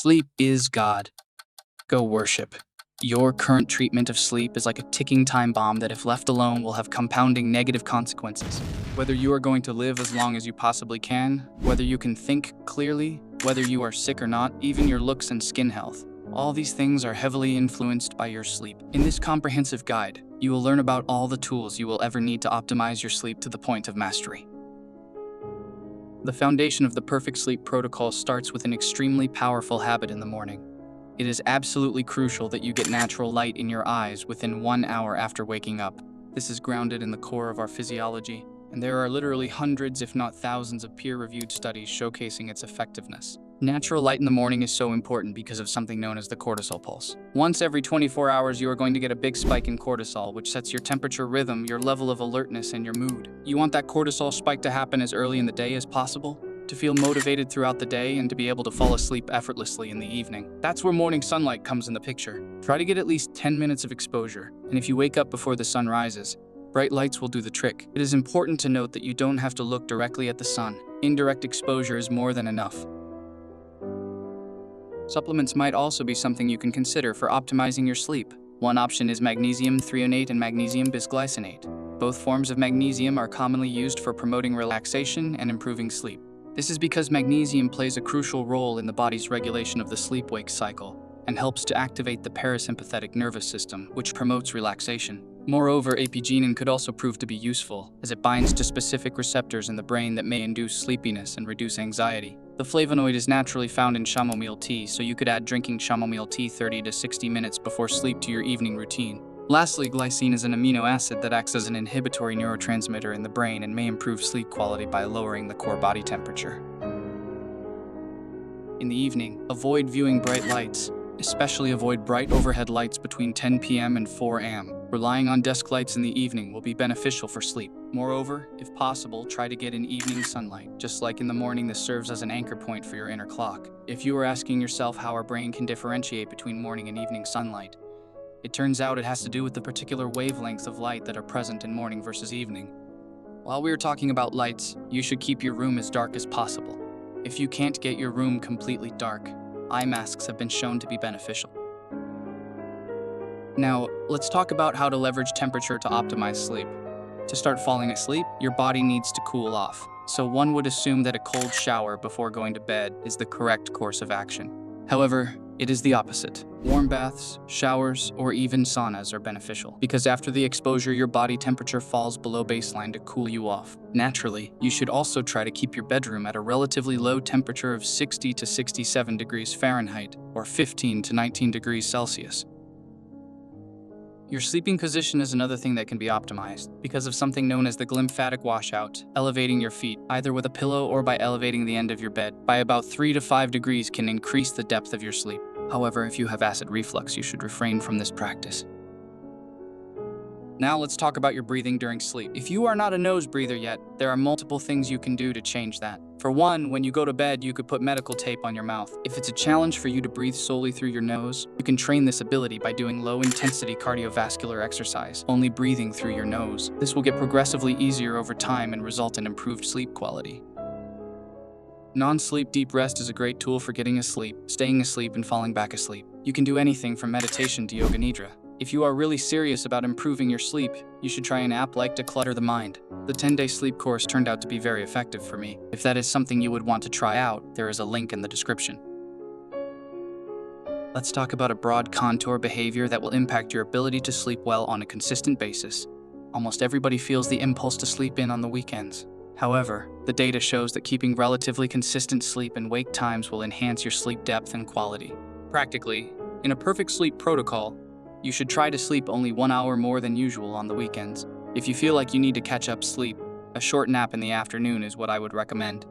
Sleep is God. Go worship. Your current treatment of sleep is like a ticking time bomb that, if left alone, will have compounding negative consequences. Whether you are going to live as long as you possibly can, whether you can think clearly, whether you are sick or not, even your looks and skin health. All these things are heavily influenced by your sleep. In this comprehensive guide, you will learn about all the tools you will ever need to optimize your sleep to the point of mastery. The foundation of the perfect sleep protocol starts with an extremely powerful habit in the morning. It is absolutely crucial that you get natural light in your eyes within 1 hour after waking up. This is grounded in the core of our physiology, and there are literally hundreds, if not thousands, of peer-reviewed studies showcasing its effectiveness. Natural light in the morning is so important because of something known as the cortisol pulse. Once every 24 hours, you are going to get a big spike in cortisol, which sets your temperature rhythm, your level of alertness, and your mood. You want that cortisol spike to happen as early in the day as possible, to feel motivated throughout the day, and to be able to fall asleep effortlessly in the evening. That's where morning sunlight comes in the picture. Try to get at least 10 minutes of exposure, and if you wake up before the sun rises, bright lights will do the trick. It is important to note that you don't have to look directly at the sun. Indirect exposure is more than enough. Supplements might also be something you can consider for optimizing your sleep. One option is magnesium threonate and magnesium bisglycinate. Both forms of magnesium are commonly used for promoting relaxation and improving sleep. This is because magnesium plays a crucial role in the body's regulation of the sleep-wake cycle and helps to activate the parasympathetic nervous system, which promotes relaxation. Moreover, apigenin could also prove to be useful, as it binds to specific receptors in the brain that may induce sleepiness and reduce anxiety. The flavonoid is naturally found in chamomile tea, so you could add drinking chamomile tea 30 to 60 minutes before sleep to your evening routine. Lastly, glycine is an amino acid that acts as an inhibitory neurotransmitter in the brain and may improve sleep quality by lowering the core body temperature. In the evening, avoid viewing bright lights. Especially avoid bright overhead lights between 10 p.m. and 4 a.m. Relying on desk lights in the evening will be beneficial for sleep. Moreover, if possible, try to get in evening sunlight. Just like in the morning, this serves as an anchor point for your inner clock. If you are asking yourself how our brain can differentiate between morning and evening sunlight, it turns out it has to do with the particular wavelengths of light that are present in morning versus evening. While we are talking about lights, you should keep your room as dark as possible. If you can't get your room completely dark, eye masks have been shown to be beneficial. Now, let's talk about how to leverage temperature to optimize sleep. To start falling asleep, your body needs to cool off. So one would assume that a cold shower before going to bed is the correct course of action. However, it is the opposite. Warm baths, showers, or even saunas are beneficial, because after the exposure, your body temperature falls below baseline to cool you off. Naturally, you should also try to keep your bedroom at a relatively low temperature of 60 to 67 degrees Fahrenheit, or 15 to 19 degrees Celsius. Your sleeping position is another thing that can be optimized because of something known as the glymphatic washout. Elevating your feet, either with a pillow or by elevating the end of your bed, by about 3 to 5 degrees can increase the depth of your sleep. However, if you have acid reflux, you should refrain from this practice. Now let's talk about your breathing during sleep. If you are not a nose breather yet, there are multiple things you can do to change that. For one, when you go to bed, you could put medical tape on your mouth. If it's a challenge for you to breathe solely through your nose, you can train this ability by doing low-intensity cardiovascular exercise, only breathing through your nose. This will get progressively easier over time and result in improved sleep quality. Non-sleep deep rest is a great tool for getting asleep, staying asleep, and falling back asleep. You can do anything from meditation to yoga nidra. If you are really serious about improving your sleep, you should try an app like Declutter the Mind. The 10-day sleep course turned out to be very effective for me. If that is something you would want to try out, there is a link in the description. Let's talk about a broad contour behavior that will impact your ability to sleep well on a consistent basis. Almost everybody feels the impulse to sleep in on the weekends. However, the data shows that keeping relatively consistent sleep and wake times will enhance your sleep depth and quality. Practically, in a perfect sleep protocol, you should try to sleep only 1 hour more than usual on the weekends. If you feel like you need to catch up sleep, a short nap in the afternoon is what I would recommend.